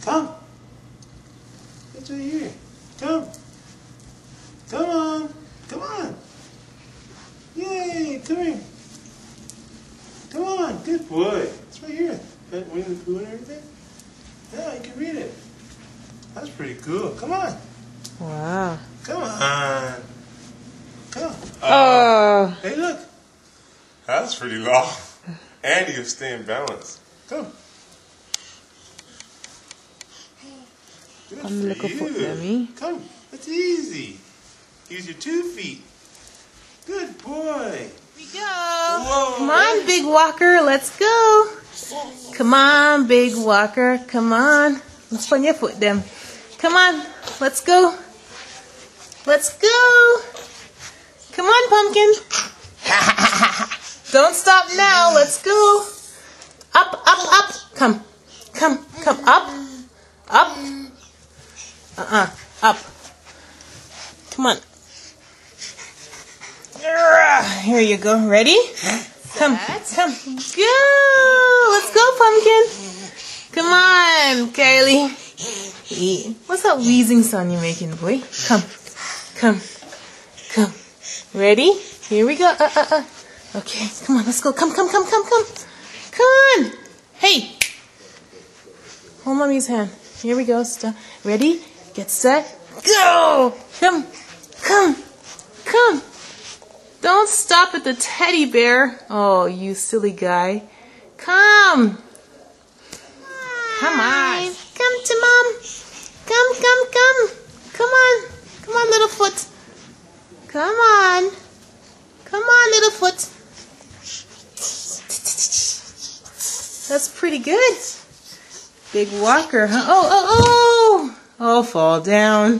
Come. It's right here. Come. Come on. Come on. Yay. Come here. Come on. Good boy. It's right here. That Winnie the Pooh and everything. Yeah, you can read it. That's pretty cool. Come on. Wow. Come on. Come. Oh. Hey, look. That's pretty long. And you can stay in balance. Come. Good I'm looking for you. Emmy. Come. It's easy. Use your 2 feet. Good boy. Here we go. Whoa. Come on, Big Walker. Let's go. Come on, Big Walker. Come on. Let's put your foot down. Come on. Let's go. Let's go. Come on, Pumpkin. Don't stop now. Let's go. Up, up, up. Come. Come. Come. Up. Up. Up. Come on. Here you go. Ready? Come. Come. Go. Let's go, Pumpkin. Come on, Kylie. What's that wheezing sound you're making, boy? Come. Come. Come. Ready? Here we go. Okay, come on, let's go. Come. Come on. Hey. Hold Mommy's hand. Here we go. Stop. Ready? Get set. Go. Come. Don't stop at the teddy bear. Oh, you silly guy. Come. Come on. Come to Mom. Come. Come on, little foot. Come on, little foot. That's pretty good. Big Walker, huh? Oh, fall down.